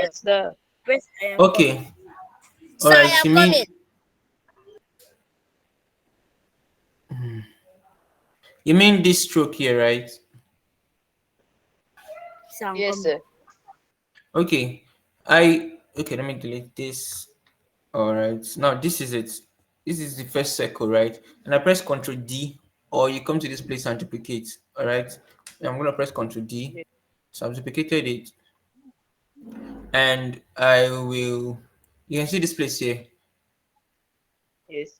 Yes, sir. Press I am Okay. coming. All Sir, I right. am You mean coming. this stroke here, right? Sir, I'm Yes, coming. sir. Okay. Okay. Let me delete this. All right. Now this is it. This is the first circle, right? And I press Ctrl D, or you come to this place and duplicate. All right. And I'm gonna press Ctrl D. So I've duplicated it, and I will. You can see this place here. Yes.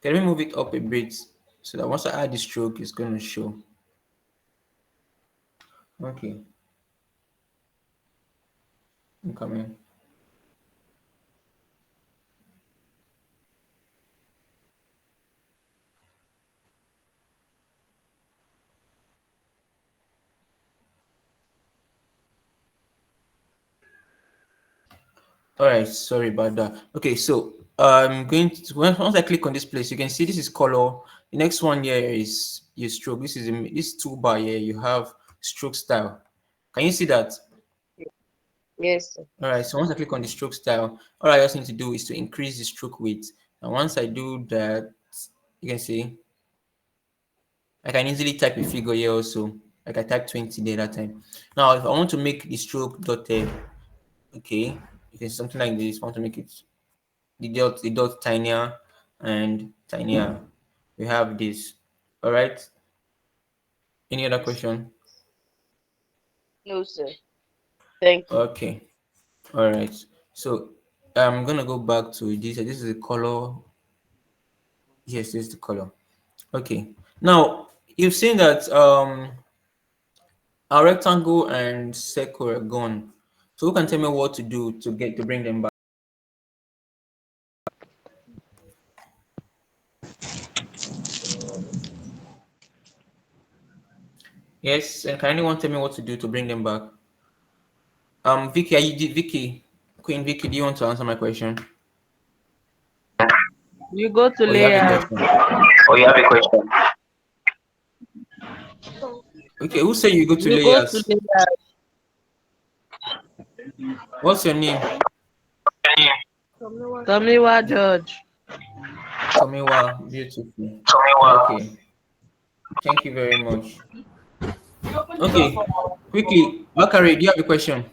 Can we move it up a bit so that once I add the stroke, it's gonna show. Okay. I'm coming. All right, sorry about that. Okay, so I'm going to once I click on this place, you can see this is color. The next one here is your stroke. This is this toolbar here. You have stroke style. Can you see that? Yes, sir. All right. So once I click on the stroke style, all I just need to do is to increase the stroke width. And once I do that, you can see I can easily type a figure here also. Like I typed 20 there that time. Now, if I want to make the stroke dotted, okay, you can something like this. I want to make it the dot tinier and tinier. We have this. All right. Any other question? No, sir. Thank you. Okay. All right. So I'm gonna go back to this. This is the color. Yes, this is the color. Okay. Now you've seen that our rectangle and circle are gone. So who can tell me what to do to bring them back? Yes, and can anyone tell me what to do to bring them back? Vicky, Vicky, Queen Vicky, do you want to answer my question? You go to Or you have a layers. question? Or you have a question? Okay, who said you go to You go to layers? layers. What's your name? Tomiwa George. Tomiwa, beautiful. Okay, thank you very much. Okay, quickly, Bakari, do you have a question?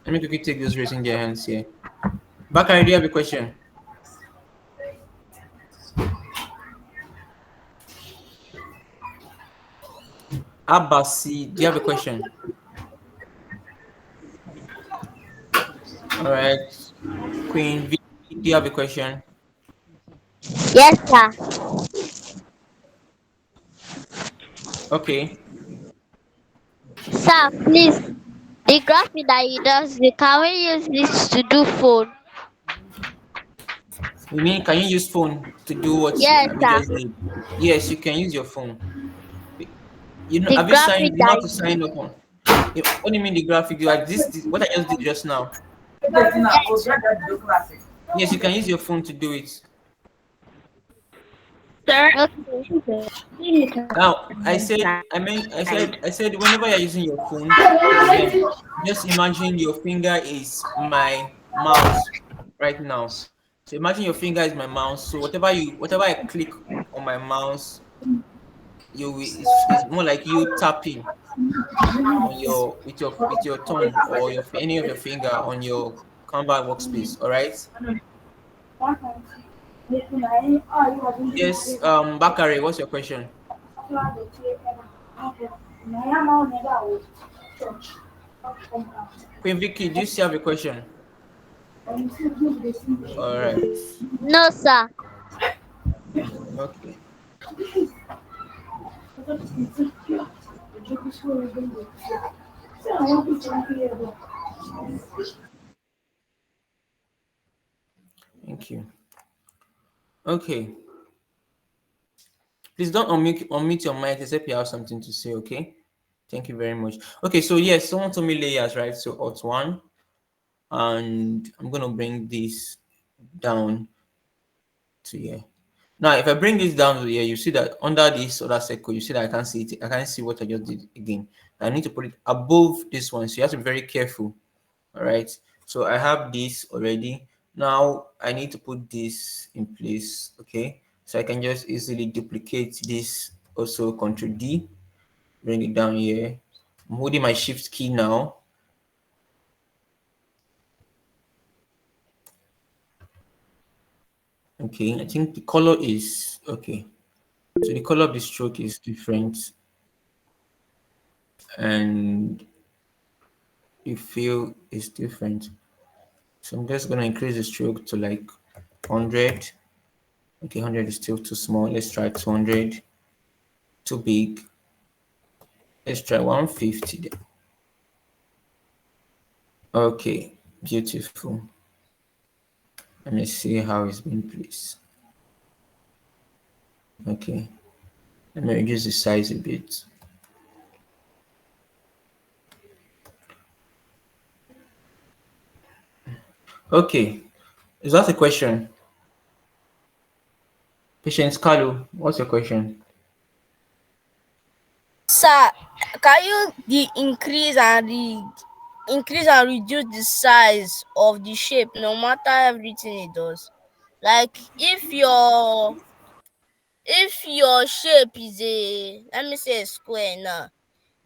Let me quickly take those raising their hands here. Bakari, do you have a question? Abasi, do you have a question? All right. Queen V, do you have a question? Yes, sir. Okay. Sir, please. The graphic that you does, can we use this to do phone? You mean can you use phone to do what Yes, we sir. just did? Yes, you can use your phone. You know, The have you graphic signed? You know how that to sign up on. What do you mean the graphic? Like this what I just did just now. Yes, you can use your phone to do it. Sir, okay. Now, I said, whenever you're using your phone, just imagine your finger is my mouse right now. So imagine your finger is my mouse. So whatever I click on my mouse, it's more like you tapping on your with your thumb or any of your finger on your Canva workspace. All right. Yes. Bakari, what's your question? Queen Vicky, do you still have a question? All right. No, sir. Okay. Thank you. Okay. Please don't unmute your mic except you have something to say, okay? Thank you very much. Okay, so yes, someone told me layers, right? So Alt 1, and I'm gonna bring this down to here. Now, if I bring this down to here, you see that under this other circle, you see that I can't see it. I can't see what I just did again. I need to put it above this one. So you have to be very careful. All right. So I have this already. Now I need to put this in place. Okay. So I can just easily duplicate this. Also Control D, bring it down here. I'm holding my shift key now. Okay, I think the color is okay. So the color of the stroke is different, and you feel it's different. So I'm just gonna increase the stroke to like 100. Okay, 100 is still too small. Let's try 200. Too big. Let's try 150 then. Okay, beautiful. Let me see how it's been placed. Okay, let me reduce the size a bit. Okay, is that a question? Patience Carlo, what's your question? Sir, can you increase and reduce the size of the shape no matter everything it does? Like if your shape is let me say a square now,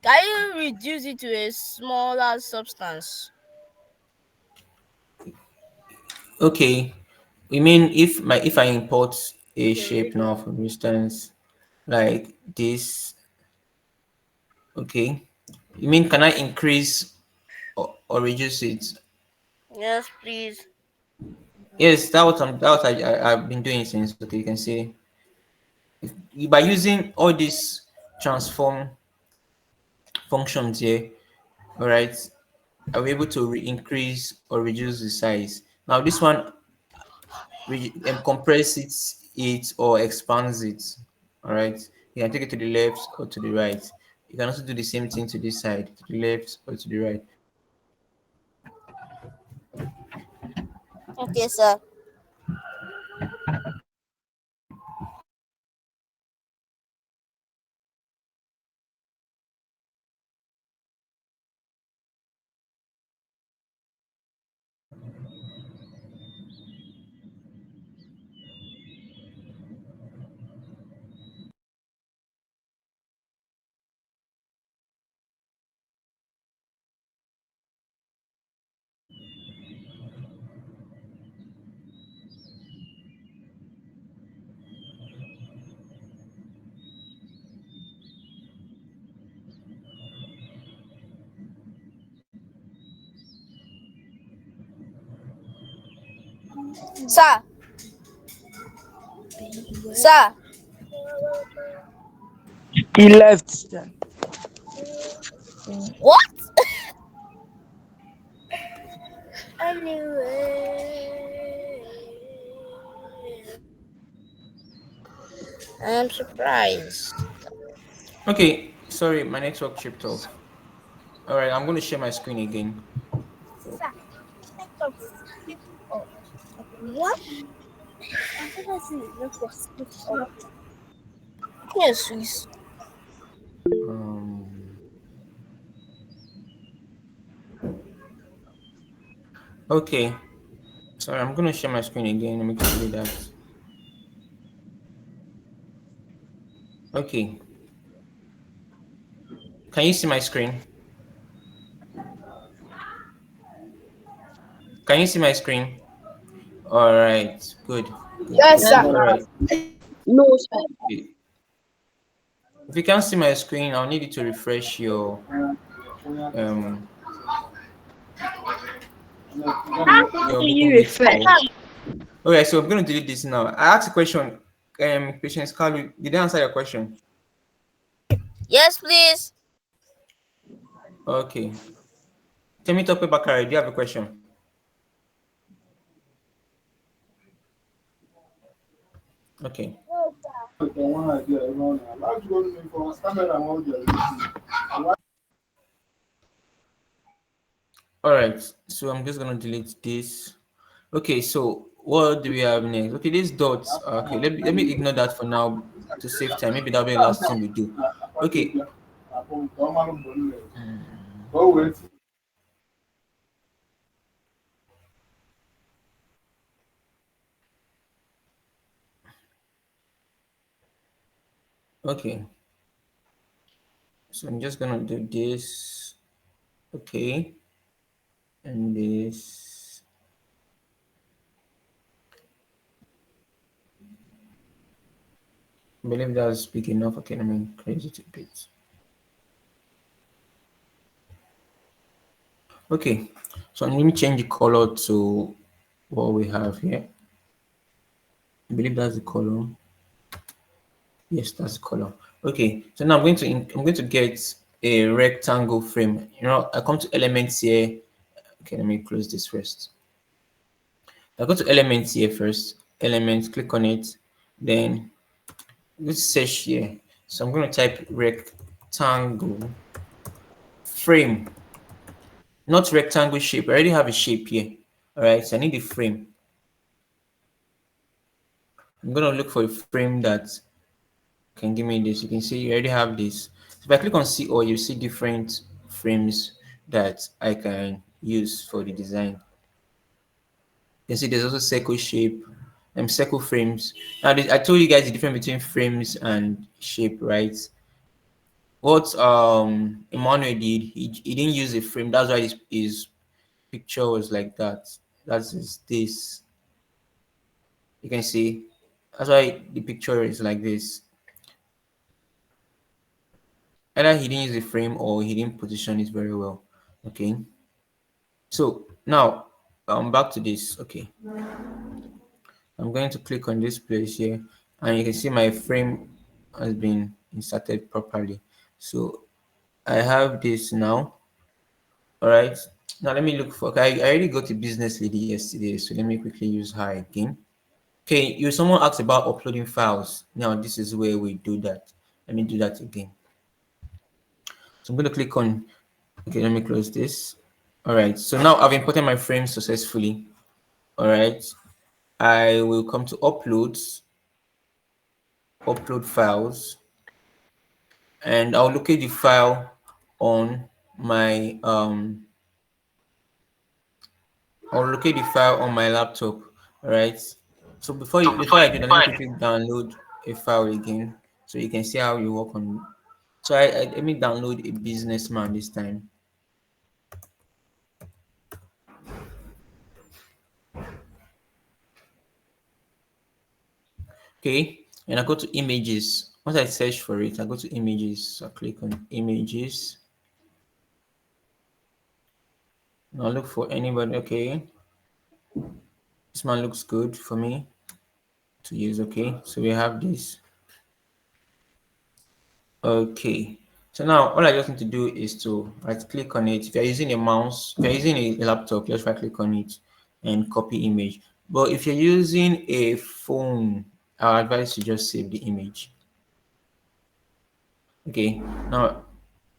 can you reduce it to a smaller substance? Okay, we mean if I import a shape now, for instance, like this. Okay, you mean can I increase or reduce it? Yes, please. Yes, I've been doing since. Okay, you can see by using all these transform functions here. All right, I'll be able to increase or reduce the size. Now this one compresses it or expands it. All right, you can take it to the left or to the right. You can also do the same thing to this side, to the left or to the right. Okay, sir. Sir, sir. He left. What? Anyway, I'm surprised. Okay, sorry, my network tripped off. All right, I'm going to share my screen again. What? Yes, please. Um, okay, sorry, I'm going to share my screen again. Let me quickly do that. Okay, can you see my screen? Can you see my screen? All right, good, good, Yes, good, sir. good. All right. No, sir. If you can't see my screen, I'll need you to refresh um How your do Google you Meet refresh? call. Okay, so I'm going to delete this now. I asked a question. Patience Carlo, did I answer your question? Yes, please. Okay. Tell me, Tope Bakari, do you have a question? Okay. All right. So I'm just gonna delete this. Okay. So what do we have next? Okay, these dots. Okay. Let me ignore that for now to save time. Maybe that'll be the last thing we do. Okay. Okay, so I'm just gonna do this. Okay, and this. I believe that's big enough. Okay, let me increase it a bit. Okay, so let me change the color to what we have here. I believe that's the color. Yes, that's the color. Okay, so now I'm going to get a rectangle frame. I come to elements here. Okay, let me close this first. I go to elements here first. Elements, click on it. Then let's search here. So I'm going to type rectangle frame, not rectangle shape. I already have a shape here. All right, so I need a frame. I'm going to look for a frame that can give me this. You can see you already have this. So if I click on see all, you see different frames that I can use for the design. You see there's also circle shape and circle frames. Now I told you guys the difference between frames and shape, right? What Emmanuel did, he didn't use a frame. That's why his picture was like that. That's this. You can see that's why the picture is like this. Either he didn't use a frame or he didn't position it very well. Okay. So now back to this. Okay. I'm going to click on this place here and you can see my frame has been inserted properly. So I have this now. All right. Now let me look for. Okay, I already got to business lady yesterday, so let me quickly use her again. Okay, someone asked about uploading files. Now this is where we do that. Let me do that again. So I'm going to click on. Okay, let me close this. All right. So now I've imported my frame successfully. All right. I will come to uploads, upload files, and I'll locate the file on my I'll locate the file on my laptop. All right. So before I do that, let me quickly download a file again so you can see how you work on. So let me download a businessman this time. Okay, and I go to images. Once I search for it, I go to images. So I click on images. Now look for anybody. Okay, this man looks good for me to use. Okay, so we have this. Okay, so now all I just need to do is to right click on it. If you're using a mouse, if you're using a laptop, just right click on it and copy image. But if you're using a phone, I advise you just save the image. Okay, now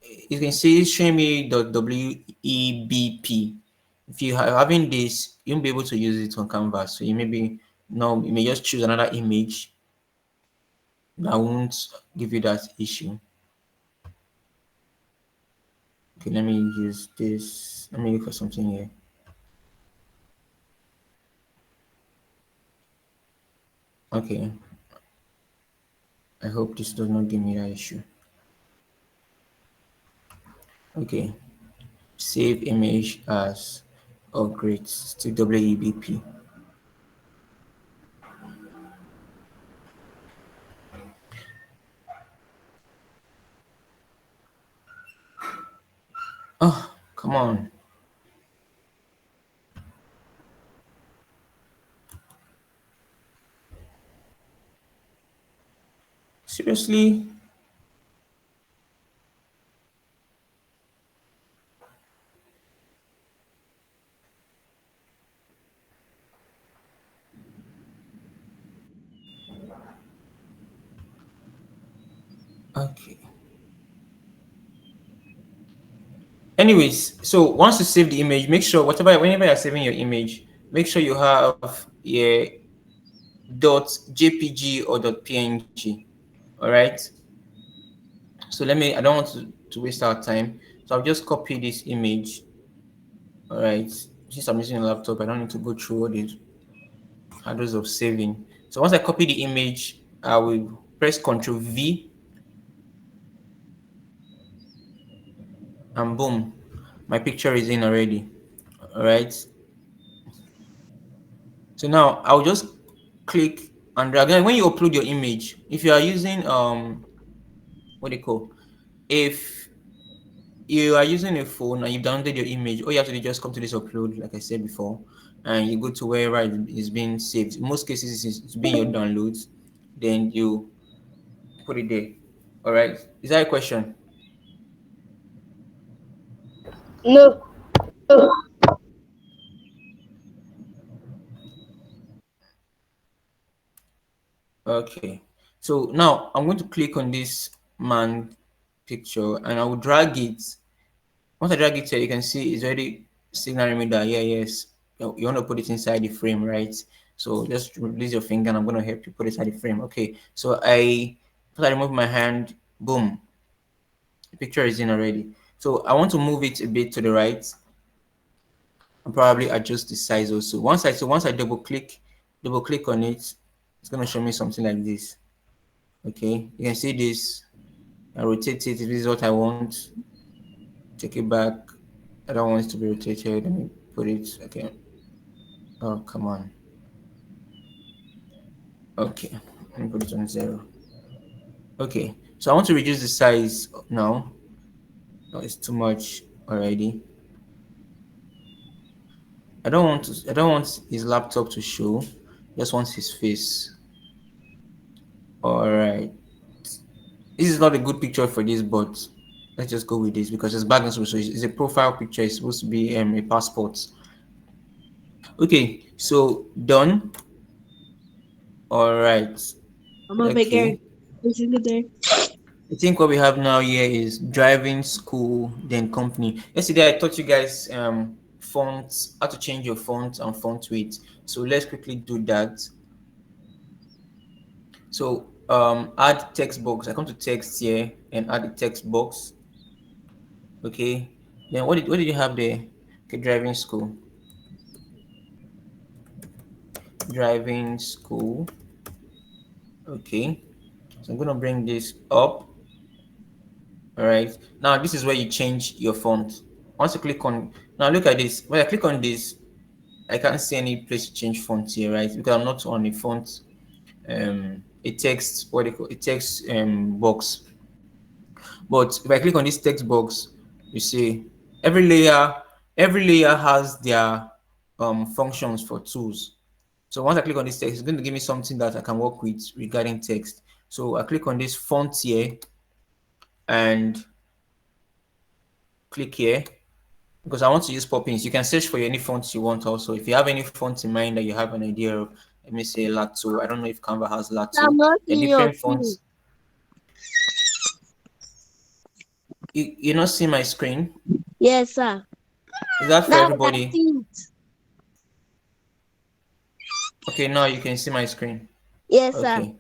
you can see it's showing me the WEBP. If you are having this, you won't be able to use it on Canva. So you you may just choose another image that won't give you that issue. Okay, let me use this. Let me look for something here. Okay. I hope this does not give me that issue. Okay. Save image as great to WEBP. Oh, come on. Seriously? Okay. Anyways, so once you save the image, make sure whenever you're saving your image, make sure you have a .jpg or .png. All right. So I don't want to to waste our time. So I'll just copy this image. All right. Since I'm using a laptop, I don't need to go through all the handles of saving. So once I copy the image, I will press Ctrl V and boom, my picture is in already. All right. So now I'll just click and drag. And when you upload your image, if you are using what they call, if you are using a phone and you've downloaded your image, all you have to do is just come to this upload, like I said before, and you go to wherever it is being saved. In most cases, it's being your downloads. Then you put it there. All right. Is that a question? No. Okay. So now I'm going to click on this man picture and I will drag it. Once I drag it here, you can see it's already signaling me that, yeah, yes, you want to put it inside the frame, right? So just release your finger and I'm going to help you put it inside the frame. Okay. So once I remove my hand, boom, the picture is in already. So I want to move it a bit to the right and probably adjust the size also. Once I double click on it, it's going to show me something like this. Okay, you can see this. I rotate it. If this is what I want, take it back. I don't want it to be rotated. Let me put it. Okay. Oh, come on. Okay, let me put it on 0. Okay, so I want to reduce the size now. No, it's too much already. I don't want his laptop to show. Just want his face. All right. This is not a good picture for this, but let's just go with this because it's background. So it's a profile picture. It's supposed to be a passport. Okay, so done. All right. I'm over here. Okay. Is it there? I think what we have now here is driving school, then company. Yesterday I taught you guys fonts, how to change your font and font weight. So let's quickly do that. So add text box. I come to text here and add the text box. Okay. Then what did you have there? Okay, driving school. Driving school. Okay. So I'm gonna bring this up. All right. Now this is where you change your font. Once you click on, now look at this. When I click on this, I can't see any place to change font here, right? Because I'm not on a font, a text, what they call a text box. But if I click on this text box, you see every layer, every layer has their functions for tools. So once I click on this text, it's going to give me something that I can work with regarding text. So I click on this font here and click here because I want to use pop-ins. You can search for any fonts you want also. If you have any fonts in mind that you have an idea of, let me say Lato. I don't know if Canva has Lato. I'm not The in your different fonts. You not see my screen? Yes, sir. Is that for Now I everybody? see it. Okay, now you can see my screen. Yes, sir. Okay.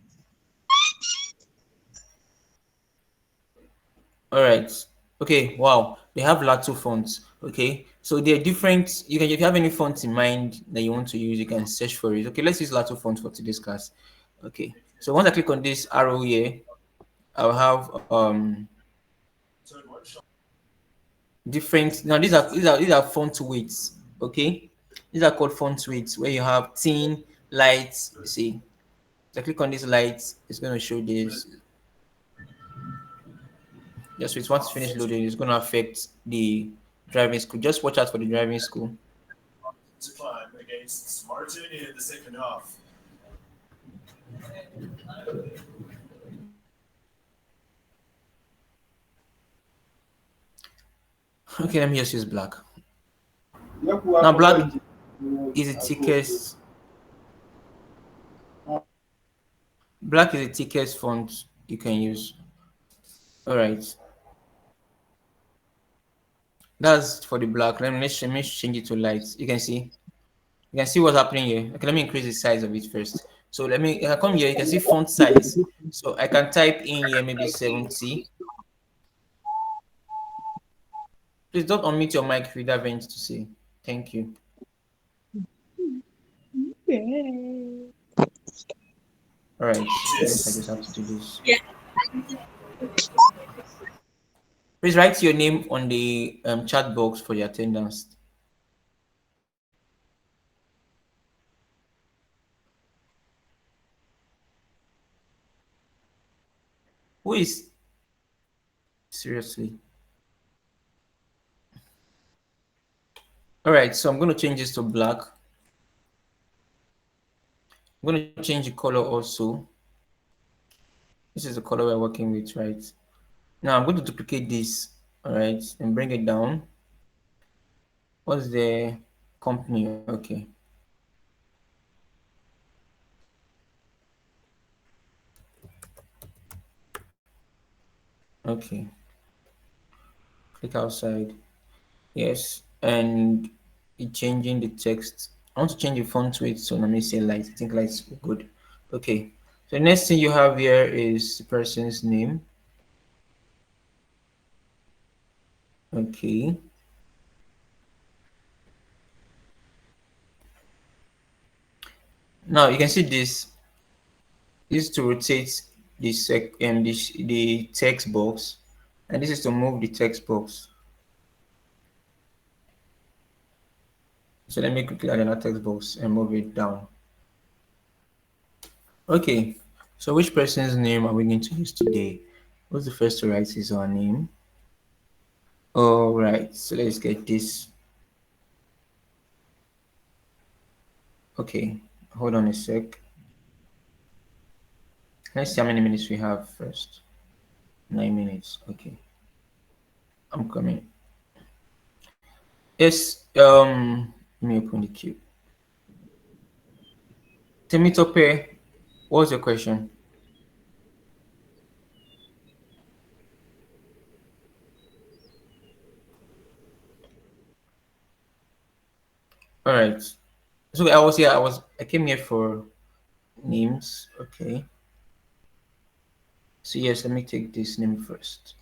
All right. Okay. Wow. They have Lato fonts. Okay. So they're different. You can, if you have any fonts in mind that you want to use, you can search for it. Okay. Let's use Lato font for today's class. Okay. So once I click on this arrow here, I'll have different. Now these are font weights. Okay. These are called font weights where you have thin, light. See, so I click on this light, it's going to show this. Just wait, once it's finished loading, it's going to affect the driving school. Just watch out for the driving school. To climb against Martin in the second half. Okay, let me just use black. Now black is the thickest. Black is the thickest font you can use. All right. That's for the black. Let me change it to light. You can see what's happening here. Okay, let me increase the size of it first. So if I come here, you can see font size. So I can type in here maybe 70. Please don't unmute your mic if you have anything to say. Thank you. All right. I guess I just have to do this. Please write your name on the chat box for the attendance. Who is seriously? All right. So I'm going to change this to black. I'm going to change the color also. This is the color we're working with, right? Now I'm going to duplicate this, all right, and bring it down. What's the company? Okay. Okay. Click outside. Yes. And it changing the text. I want to change the font weight, so let me say light. I think light's good. Okay. So the next thing you have here is the person's name. Okay. Now you can see this. This is to rotate the text box, and this is to move the text box. So let me quickly add another text box and move it down. Okay, so which person's name are we going to use today? Who's the first to write his or her name? All right, so let's get this. Okay, hold on a sec. Let's see how many minutes we have first. 9 minutes. Okay, I'm coming. Yes, let me open the queue. Temitope, what's your question? All right. So I came here for names. Okay. So yes, let me take this name first.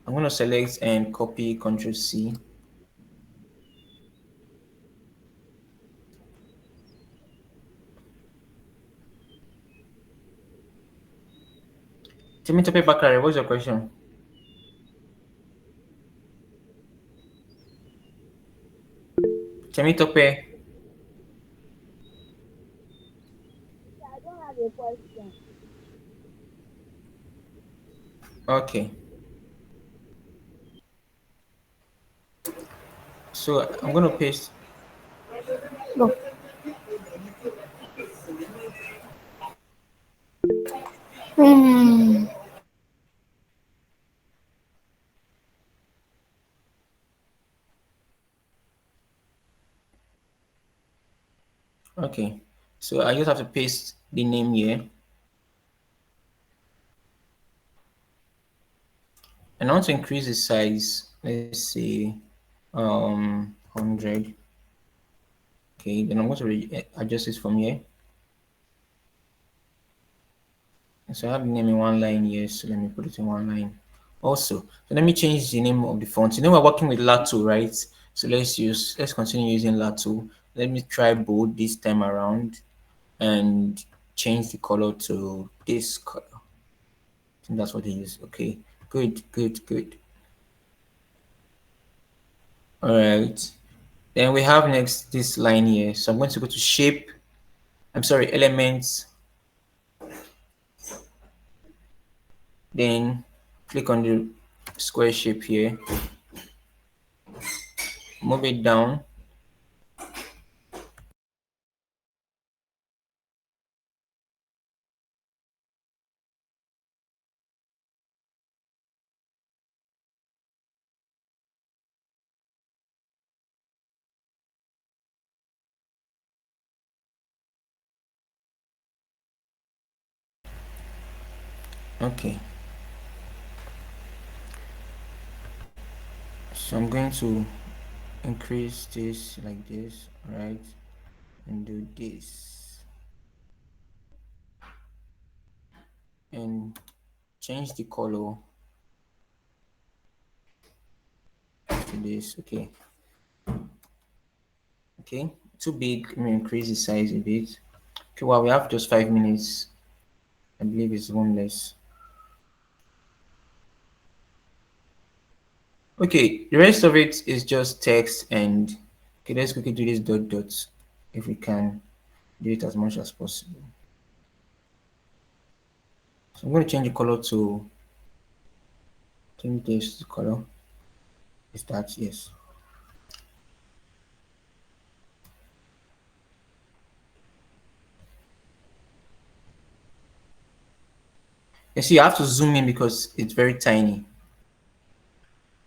I'm gonna select and copy Control C. Temitope Bakare, what's your question? Temitope. I don't have a question. Okay. So I'm gonna paste. Okay. So I just have to paste the name here. And I want to increase the size. Let's say 100. Okay, then I'm going to adjust this from here. So I have the name in one line here, so let me put it in one line. Also, so let me change the name of the font. You know we're working with Lato, right? So let's continue using Lato. Let me try bold this time around and change the color to this color. I think that's what they use. Okay, good, good, good. All right. Then we have next this line here. So I'm going to go to shape. I'm sorry, elements. Then click on the square shape here. Move it down. Okay. So I'm going to increase this like this, right? And do this. And change the color. to this. Okay. Okay. Too big. Let me increase the size a bit. Okay. Well, we have just 5 minutes. I believe it's one less. Okay. The rest of it is just text and. Okay. Let's quickly do this dot dots if we can do it as much as possible. So I'm going to change the color to change this color. Is that yes? You see, I have to zoom in because it's very tiny.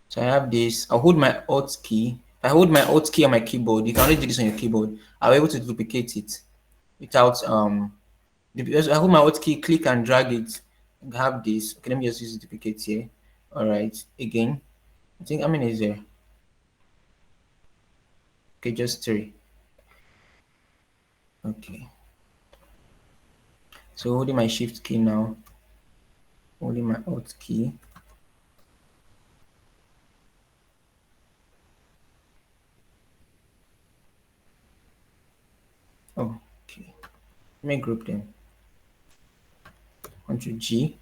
So I have this. I'll hold my Alt key. If I hold my Alt key on my keyboard, you can only do this on your keyboard. I'll be able to duplicate it without because I hold my Alt key, click and drag it. I have this. Okay, let me just use the duplicate here. All right. Again, I think how many is there? Okay, just 3. Okay. So holding my Shift key now. Holding my Alt key. Oh, okay. Let me group them. Ctrl G.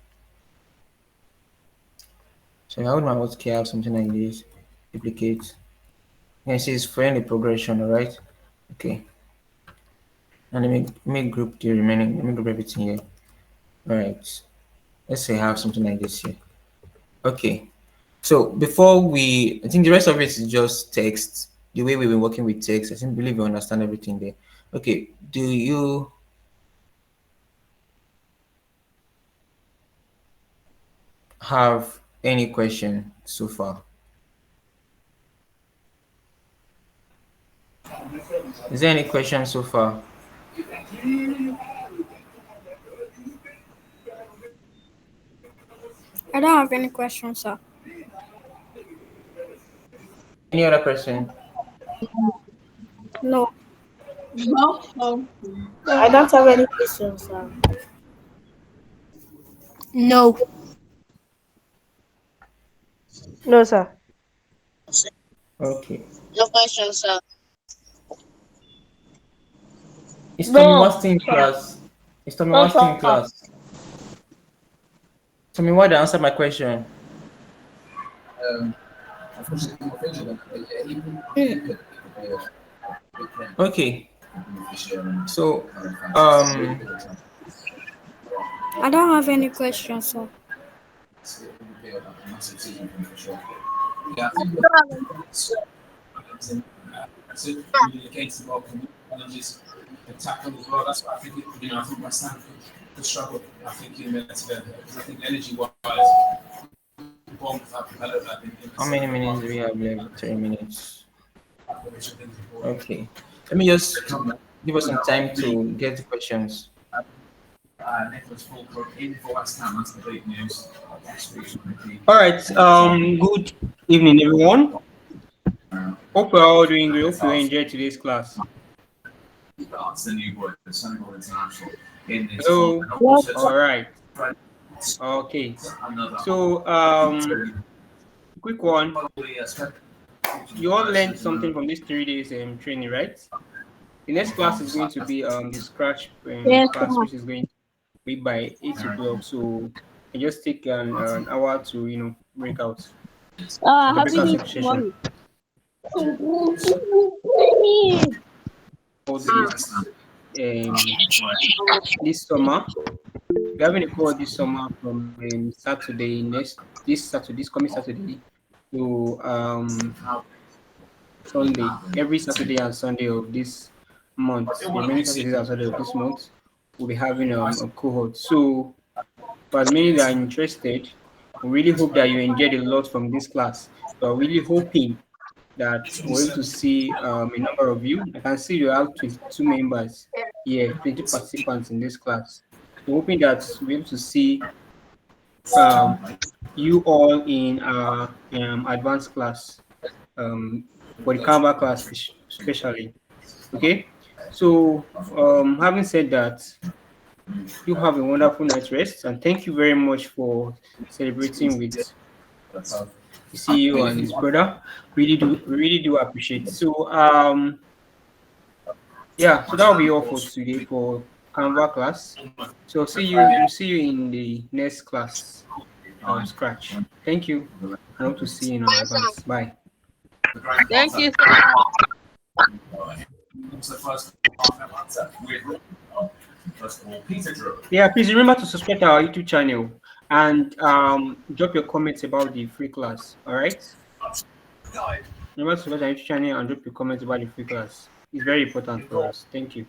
So if I hold my Alt key, I have something like this. Duplicate. You can see it's following the progression, all right? Okay. And let me group the remaining. Let me group everything here. All right. Let's say I have something like this here. Okay. So before I think the rest of it is just text. The way we've been working with text, I believe you understand everything there. Okay. Do you have any question so far? Is there any question so far? I don't have any questions, sir. Any other person? No. No. I don't have any questions, sir. No. No, sir. Okay. No question, sir. Is Tommy No. Watson in class? Is Tommy No, Watson in sir. class? Tommy, why don't answer my question? Okay. So, I don't have any questions, sir. how many minutes do we have left? 3 minutes. Okay. Let me just give us some time to get the questions. All right. Good evening, everyone. Hope we're all doing great. Hope you enjoyed today's class. Hello. All right. Okay. So, quick one. You all learned something from this 3 days training, right? The next class is going to be the Scratch Yes, class, sir. which is going to be by 8 o'clock. So, you just take an hour to break out. Okay, break Happy out New session. For this summer. We're having a call this summer from Saturday this coming Saturday to Sunday. Every Saturday and Sunday of this month, the remaining Saturdays and Sunday of this month, we'll be having a cohort. So for as many that are interested, we really hope that you enjoyed a lot from this class. So we're really hoping that we're able to see a number of you. I can see you have 22 members here, 20 participants in this class. So hoping that we're able to see um, you all in our advanced class for the Canva class especially. Okay, so having said that, you have a wonderful night's rest and thank you very much for celebrating with CEO and his brother. Really do appreciate. So yeah, so that will be all for today for Canva class. So we'll see you in the next class, Scratch. Thank you. I hope to see you in our advance. Bye. Thank you, sir. Yeah, please remember to subscribe to our YouTube channel and drop your comments about the free class. All right. Remember to subscribe to our YouTube channel and drop your comments about the free class. It's very important for us. Thank you.